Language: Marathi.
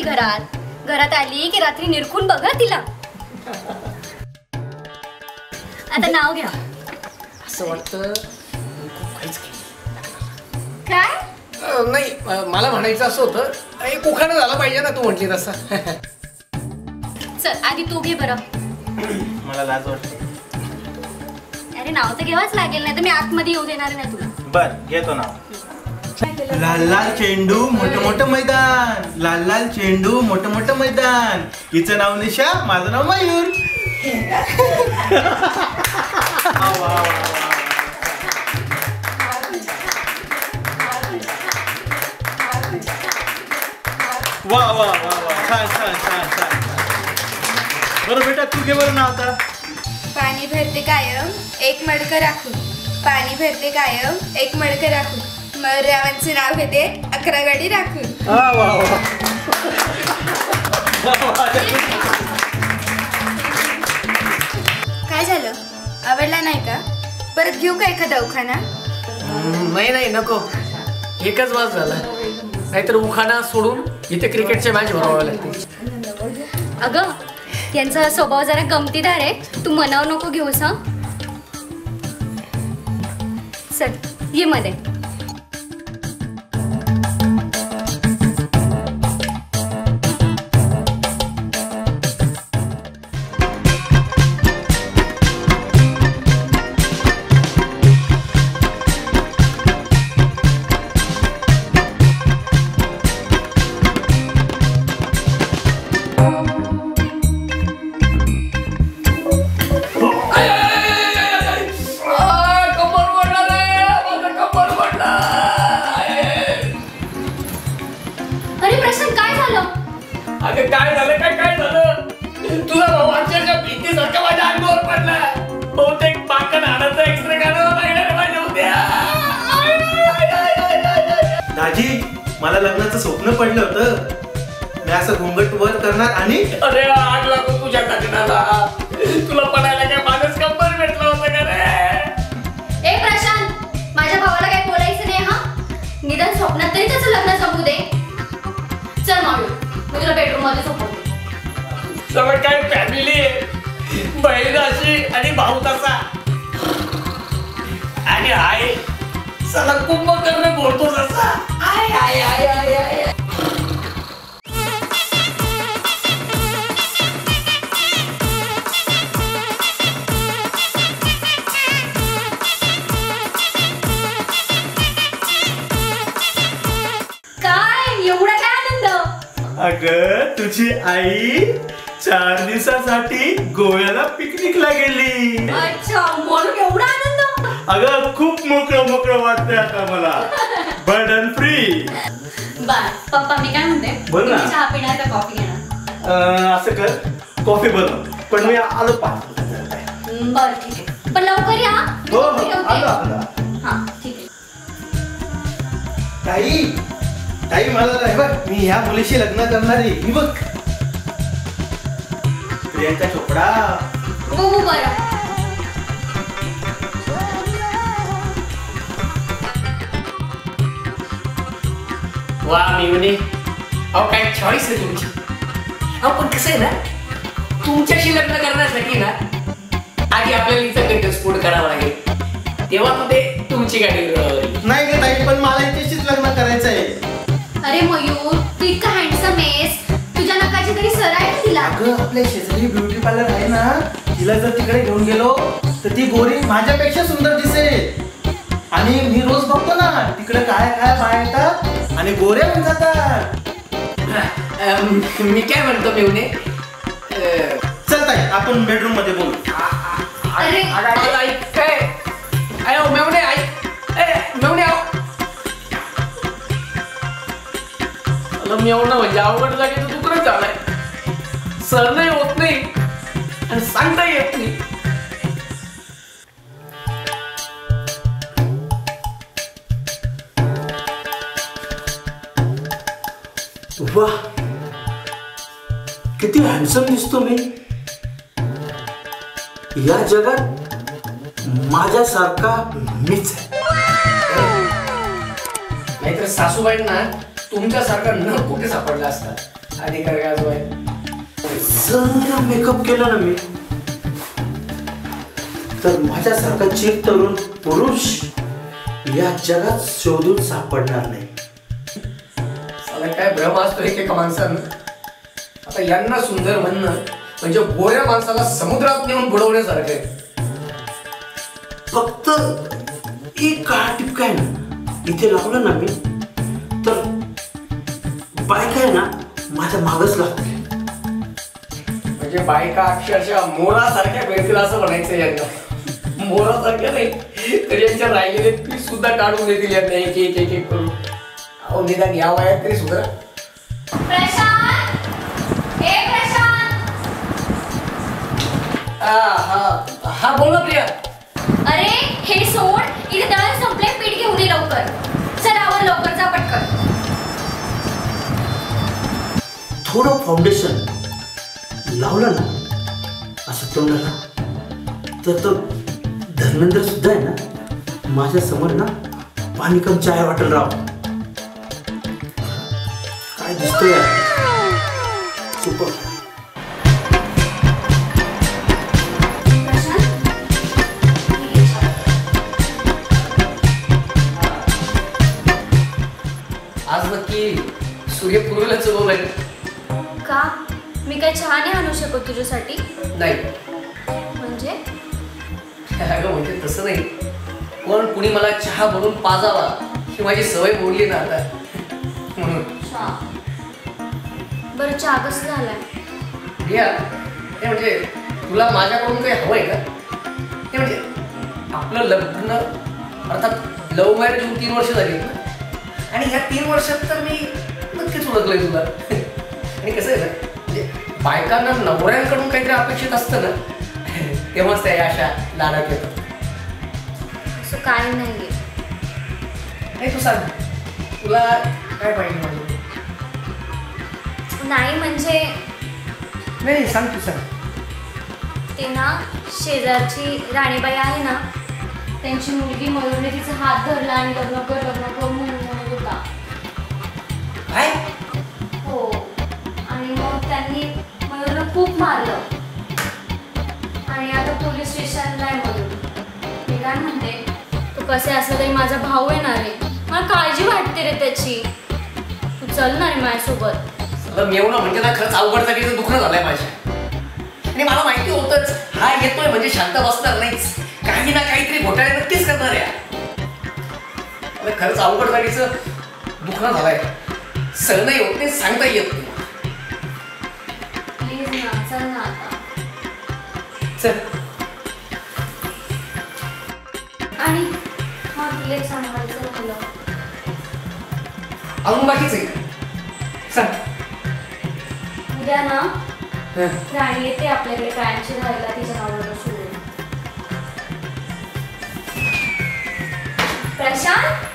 घरात आली की रात्री निरखून बघा तिला. आता नाव घ्या. असं वाटतं काय नाही, मला म्हणायचं असं होतं एक उखाणा झाला पाहिजे ना, तू म्हटली तसा. चल आधी तू घे बरं. मला लाज वाटते. अरे नाव तर घ्यावंच लागेल, नाही तर मी आतमध्ये येऊ देणार नाही तुला. बर घेतो नाव. लाल लाल चेंडू मोठं मोठं मैदान, लाल लाल चेंडू मोठं मोठं मैदान. हिचं नाव निशा, माझं नाव मयूर. वा वा वा वा, छान छान छान छान. बरं बेटा तू घे बरं नाव आता. पाणी भरते कायम एक मडकं राखून, पाणी भरते कायम एक मडकं राखून, मयूररावांचे नाव घेते 11 गाडी राखून. काय झालं, आवडला नाही का? परत घेऊ का एखादा उखाणा? नाही नको, एकच वाज झाला. नाहीतर उखाणा सोडून इथे क्रिकेटचे मॅच भरवावे लागते. अगं यांचा स्वभाव जरा गमतीदार आहे, तू मनाव नको घेऊस. हं चल ये मध्ये. काय झालं? तुझा भाऊ अक्षरशः भीतीसारखा माझ्या अंगावर पडला. बहुतेक पाकण हाडाचा एक्सरे काढावा लागणार माझ्या उद्या. दाजी मला लग्नाचं स्वप्न पडलं होतं. मी असं घुंगट वर करणार आणि अरे आग लागो तुझ्या लग्नाला. तुला पडायला काय माणूस कंबर भेटला होता का रे? ए प्रशांत, माझ्या भावाला काय बोलायचं नाही. हा निदान स्वप्नात तरी त्याचं लग्न जमू दे. चल मावळी, मी तुला बेडरूम मध्ये झोपवते. सगळं काय फॅमिली आहे, बहीण अशी आणि भाऊ तसा. आणि आहे चला कुंभकर्ण बोलतो जसा. I I I I I. काय एवढा काय आनंद? अगं तुझी आई 4 दिवसासाठी गोव्याला पिकनिकला गेली. अच्छा, म्हणून एवढा आनंद? अगं खूप मोकळं मोकळं वाटतंय आता मला. Burden free. बर पप्पा, मी काय म्हणते, बोल ना. चहा पिणार का कॉफी घेणार? असं कर, कॉफी बनव. पण मी आलो 5 बर ठीक आहे, पण लवकर या. हो आलो. हा ठीक आहे. ताई मला बघ, मी ह्या मुलीशी लग्न करणारी. मी बघ प्रियंका चोपडा. हो बरं. वा मिवने, अहो काय चॉईस आहे तुमची. अहो पण कसं आहे ना, तुमच्याशी लग्न करण्यासाठी ना आधी आपल्याला इथं घटस्फोट करावा लागेल, तेव्हा कुठे तुमची गाडी नाही ग ताई, पण मला इथेशीच लग्न करायचं आहे. अरे मयूर, तू इतका हँडसम आहेस, तुझ्या नकाची तरी सर आहे ना तिला. अगं आपल्या शेजारी ब्युटी पार्लर आहे ना, तिला जर तिकडे घेऊन गेलो तर ती गोरी माझ्यापेक्षा सुंदर दिसेल. आणि मी रोज बघतो ना तिकडे काय काय बाया येतात आणि गोऱ्या होऊन जातात. मी काय म्हणतो मिवने, चल ताई आपण बेडरूम मध्ये बोलू. अरे काय अयो मेवणे, मेवणे मेवणं म्हणजे अवघड जागेचं दुसरं झालंय. सहनही होत नाही आणि सांगता येत नाही. वाह, किती हँडसम दिसतो मी. या जगात माझ्यासारखा मीच आहे. नाहीतर सासूबाईंना तुमच्यासारखा न कुठे सापडला असता. अधिकार गाजवाय. जर मेकअप केला ना मी तर माझ्यासारखा चिर तरुण पुरुष या जगात शोधून सापडणार नाही. मला काय भ्रम असतो एकेका माणसानं. आता यांना सुंदर म्हणणं म्हणजे गोऱ्या माणसाला समुद्रात नेऊन बुडवण्यासारखं आहे. फक्त एक काळा टिपका आहे ना इथे लावलं ना मी तर बायका आहे ना माझ्या मागच लागते. म्हणजे बायका अक्षरशः मोरासारख्या भेटतील असं म्हणायचं यांना. मोरासारख्या नाही तर यांच्या राहिलेले पीस सुद्धा काढून देतील यांना एक एक एक एक करून. अहो निदान या वयात तरी सुद्धा. प्रशांत, ए प्रशांत. हा बोल ना प्रिया. अरे हे सोड, इथे दळण संपले, पीठ घेऊन ये लवकर. चल आवर लवकर, जा पटकन. थोडं फाउंडेशन लावलं ना असं तोंडाला तर तो धर्मेंद्र सुद्धा आहे ना माझ्या समोर ना पाणी कम चाय वाटेल राव. काय दिसतोय सुपर. आज नक्की सूर्यपूर्वीला चढवलंय का? मी काय चहा नाही आणू शकत तुझ्यासाठी? नाही. म्हणजे अगं म्हणजे तसं नाही, पण कुणी मला चहा बनवून पाजावा ही माझी सवय मोडली ना आता म्हणून. चहा? बरं चहा कसं झालाय? प्रिया, ते म्हणजे तुला माझ्याकडून काही हवंय का? ते म्हणजे आपलं लग्न अर्थात लव्ह मॅरेज होऊन 3 वर्ष झाली आणि ह्या 3 वर्षात तर मी नक्कीच ओळखलंय तुला. आणि कसं आहे ना म्हणजे बायकांना नवऱ्यांकडून काहीतरी अपेक्षित असतं ना तेव्हाच त्या अशा लाडात येतात. असं काय नाहीये. नाही तू सांग तुला काय पाहिजे माझं? नाही म्हणजे नाही सांग तू सांग. ते ना शेजारची राणीबाई आहे ना त्यांची मुलगी मयूरने तिचा हात धरला आणि लग्न कर म्हणत होता. काय? हो. आणि मग त्यांनी मयूरला खूप मारलं आणि आता पोलीस स्टेशनला आहे मयूर. मी काय म्हणते, तू कसे असलं तरी माझा भाऊ येणार आहे. मला काळजी वाटते रे त्याची. तू चल ना रे माझ्यासोबत. मेवणं म्हणजे ना खरंच अवघड जागेचं दुखणं झालंय माझ्या. आणि मला माहिती होतंच हा येतोय म्हणजे शांत बसणार नाहीच, काही ना काहीतरी घोटाळे नक्कीच करणार आहे. खरंच अवघड जागेचं दुखणं झालंय. सहनही होत नाही, सांगता येत नाही. प्लीज ना, चल ना आता. चल. आणि हा तुला सांगायचं झालं, अजून बाकीच आहे सांग. उद्या ना राणी येते आपल्याकडे कायमची राहायला तिच्या नावावर सोडून. प्रशांत,